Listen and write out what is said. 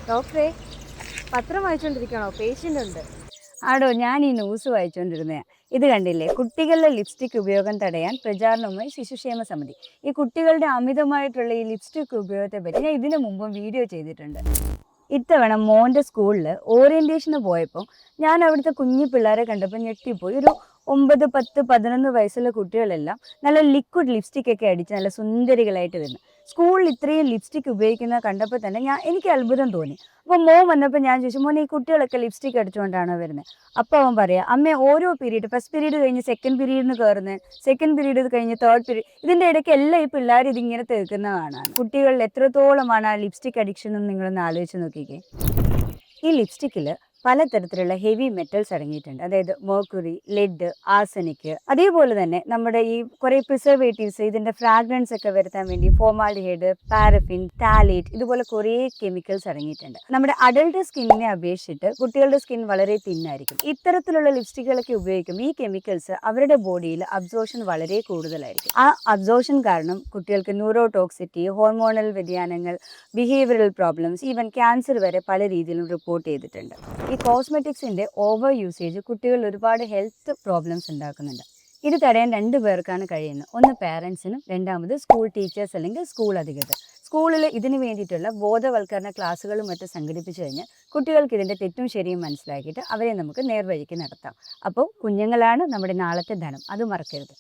ഡോക്ടറെ, പത്രം വായിച്ചുകൊണ്ടിരിക്കണോ? പേഷ്യൻ്റ് ഉണ്ട്. ആടോ, ഞാൻ ഈ ന്യൂസ് വായിച്ചുകൊണ്ടിരുന്നതാണ്. ഇത് കണ്ടില്ലേ, കുട്ടികളുടെ ലിപ്സ്റ്റിക് ഉപയോഗം തടയാൻ പ്രചാരണവുമായി ശിശുക്ഷേമ സമിതി. ഈ കുട്ടികളുടെ അമിതമായിട്ടുള്ള ഈ ലിപ്സ്റ്റിക് ഉപയോഗത്തെ പറ്റി ഞാൻ ഇതിനു മുമ്പും വീഡിയോ ചെയ്തിട്ടുണ്ട്. ഇത്തവണ മോൻ്റെ സ്കൂളിൽ ഓറിയൻറ്റേഷന് പോയപ്പോൾ ഞാൻ അവിടുത്തെ കുഞ്ഞു പിള്ളേരെ കണ്ടപ്പോൾ ഞെട്ടിപ്പോയി. ഒരു 9, 10, 11 വയസ്സുള്ള കുട്ടികളെല്ലാം നല്ല ലിക്വിഡ് ലിപ്സ്റ്റിക് ഒക്കെ അടിച്ച് നല്ല സുന്ദരികളായിട്ട് വരുന്നു. സ്കൂളിൽ ഇത്രയും ലിപ്സ്റ്റിക് ഉപയോഗിക്കുന്നത് കണ്ടപ്പോൾ തന്നെ എനിക്ക് അത്ഭുതം തോന്നി. അപ്പോൾ മോൻ വന്നപ്പോൾ ഞാൻ ചോദിച്ചു, മോനെ ഈ കുട്ടികളൊക്കെ ലിപ്സ്റ്റിക് അടിച്ചുകൊണ്ടാണോ വരുന്നത്? അപ്പോൾ അവൻ പറയാം, അമ്മ ഓരോ പീരീഡ്, ഫസ്റ്റ് പീരീഡ് കഴിഞ്ഞ് സെക്കൻഡ് പീരീഡിന് കയറുന്നത്, സെക്കൻഡ് പീരീഡ് കഴിഞ്ഞ് തേർഡ് പീരീഡ്, ഇതിൻ്റെ ഇടയ്ക്ക് എല്ലാം ഈ പിള്ളേർ ഇതിങ്ങനെ തീർക്കുന്നതാണ്. കുട്ടികളിൽ എത്രത്തോളമാണ് ആ ലിപ്സ്റ്റിക് അഡിക്ഷൻ എന്ന് നിങ്ങളൊന്ന് ആലോചിച്ച് നോക്കിക്കേ. ഈ ലിപ്സ്റ്റിക്കിൽ പലതരത്തിലുള്ള ഹെവി മെറ്റൽസ് അടങ്ങിയിട്ടുണ്ട്. അതായത് മെർക്കുറി, ലെഡ്, ആർസനിക്. അതേപോലെ തന്നെ നമ്മുടെ ഈ കുറേ പ്രിസർവേറ്റീവ്സ്, ഇതിൻ്റെ ഫ്രാഗ്രൻസ് ഒക്കെ വരുത്താൻ വേണ്ടി ഫോമാൽഡിഹൈഡ്, പാരഫിൻ, ടാലേറ്റ്, ഇതുപോലെ കുറേ കെമിക്കൽസ് അടങ്ങിയിട്ടുണ്ട്. നമ്മുടെ അഡൾട്ട് സ്കിന്നിനെ അപേക്ഷിച്ചിട്ട് കുട്ടികളുടെ സ്കിൻ വളരെ തിന്നായിരിക്കും. ഇത്തരത്തിലുള്ള ലിപ്സ്റ്റിക്കുകളൊക്കെ ഉപയോഗിക്കും ഈ കെമിക്കൽസ് അവരുടെ ബോഡിയിൽ അബ്സോർഷൻ വളരെ കൂടുതലായിരിക്കും. ആ അബ്സോർഷൻ കാരണം കുട്ടികൾക്ക് ന്യൂറോടോക്സിറ്റി, ഹോർമോണൽ വ്യതിയാനങ്ങൾ, ബിഹേവിയറൽ പ്രോബ്ലംസ്, ഈവൻ ക്യാൻസർ വരെ പല രീതിയിലും റിപ്പോർട്ട് ചെയ്തിട്ടുണ്ട്. ഈ കോസ്മെറ്റിക്സിൻ്റെ ഓവർ യൂസേജ് കുട്ടികളിൽ ഒരുപാട് ഹെൽത്ത് പ്രോബ്ലംസ് ഉണ്ടാക്കുന്നുണ്ട്. ഇത് തടയാൻ 2 പേർക്കാണ് കഴിയുന്നത്. ഒന്ന് പാരൻസിനും, രണ്ടാമത് സ്കൂൾ ടീച്ചേഴ്സ് അല്ലെങ്കിൽ സ്കൂൾ അധികൃതർ. സ്കൂളിൽ ഇതിന് വേണ്ടിയിട്ടുള്ള ബോധവൽക്കരണ ക്ലാസ്സുകളും മറ്റും സംഘടിപ്പിച്ചു കഴിഞ്ഞാൽ കുട്ടികൾക്ക് ഇതിൻ്റെ തെറ്റും ശരിയും മനസ്സിലാക്കിയിട്ട് അവരെ നമുക്ക് നേർവഴിക്ക് നടത്താം. അപ്പോൾ കുഞ്ഞുങ്ങളാണ് നമ്മുടെ നാളത്തെ ധനം, അത് മറക്കരുത്.